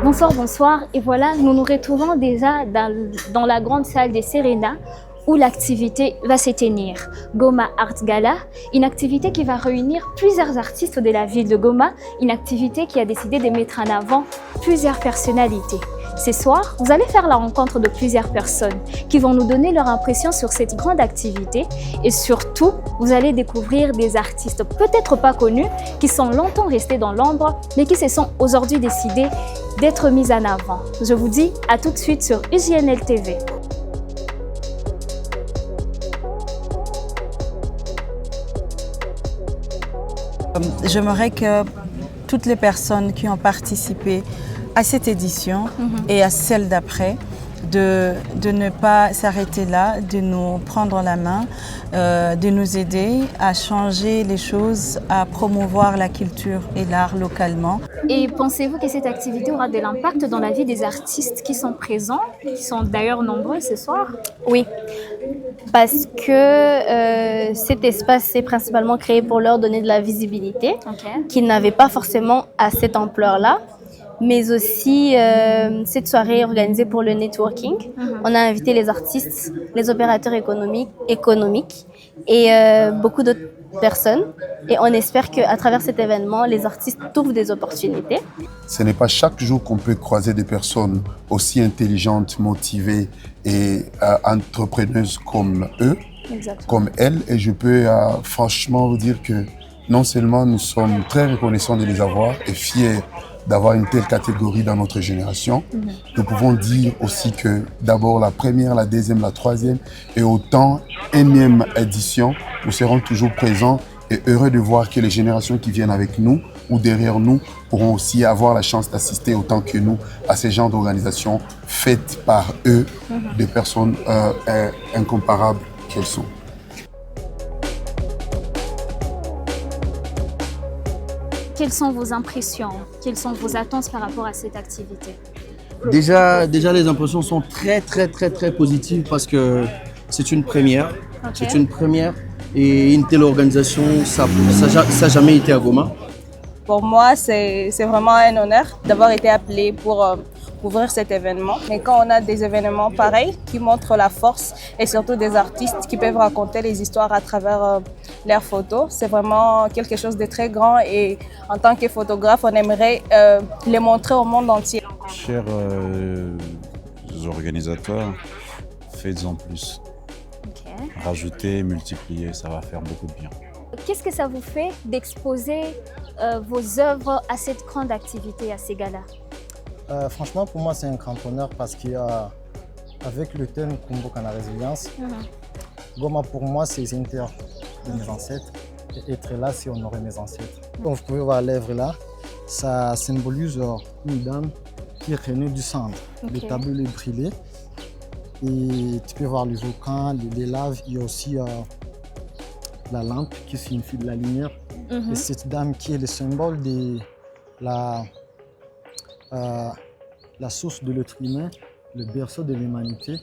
Bonsoir, bonsoir. Et voilà, nous nous retrouvons déjà dans la grande salle des Serena où l'activité va se tenir. Goma Art Gala, une activité qui va réunir plusieurs artistes de la ville de Goma, une activité qui a décidé de mettre en avant plusieurs personnalités. Ce soir, vous allez faire la rencontre de plusieurs personnes qui vont nous donner leur impression sur cette grande activité et surtout, vous allez découvrir des artistes peut-être pas connus qui sont longtemps restés dans l'ombre mais qui se sont aujourd'hui décidés d'être mis en avant. Je vous dis à tout de suite sur UJNL TV. J'aimerais que toutes les personnes qui ont participé à cette édition et à celle d'après, de ne pas s'arrêter là, de nous prendre la main, de nous aider à changer les choses, à promouvoir la culture et l'art localement. Et pensez-vous que cette activité aura de l'impact dans la vie des artistes qui sont présents, qui sont d'ailleurs nombreux ce soir? Oui, parce que cet espace s'est principalement créé pour leur donner de la visibilité, qu'ils n'avaient pas forcément à cette ampleur-là. Mais aussi, cette soirée est organisée pour le networking. On a invité les artistes, les opérateurs économiques et beaucoup d'autres personnes. Et on espère qu'à travers cet événement, les artistes trouvent des opportunités. Ce n'est pas chaque jour qu'on peut croiser des personnes aussi intelligentes, motivées et entrepreneuses comme eux, comme elles. Et je peux franchement vous dire que non seulement nous sommes très reconnaissants de les avoir et fiers d'avoir une telle catégorie dans notre génération. Nous pouvons dire aussi que d'abord la première, la deuxième, la troisième et autant énième édition, nous serons toujours présents et heureux de voir que les générations qui viennent avec nous ou derrière nous pourront aussi avoir la chance d'assister autant que nous à ces genres d'organisations faites par eux, des personnes incomparables qu'elles sont. Quelles sont vos impressions? Quelles sont vos attentes par rapport à cette activité? Déjà, les impressions sont très positives parce que c'est une première. C'est une première et une telle organisation, ça n'a jamais été à Goma. Pour moi, c'est vraiment un honneur d'avoir été appelé pour ouvrir cet événement. Et quand on a des événements pareils qui montrent la force et surtout des artistes qui peuvent raconter les histoires à travers leurs photos, c'est vraiment quelque chose de très grand et en tant que photographe, on aimerait les montrer au monde entier. Chers organisateurs, faites-en plus. Rajoutez, multipliez, ça va faire beaucoup de bien. Qu'est-ce que ça vous fait d'exposer vos œuvres à cette grande activité, à ces galas? Franchement, pour moi, c'est un grand honneur parce qu'avec le thème Kumbukana Résilience, Goma, pour moi, c'est une terre de mes ancêtres. Et être là, c'est honorer mes ancêtres. Donc, vous pouvez voir l'œuvre là, ça symbolise une dame qui est née du centre. Le tableau est brûlé. Et tu peux voir les volcans, les laves. Il y a aussi la lampe qui signifie de la lumière. Et cette dame qui est le symbole de la source de l'être humain, le berceau de l'humanité.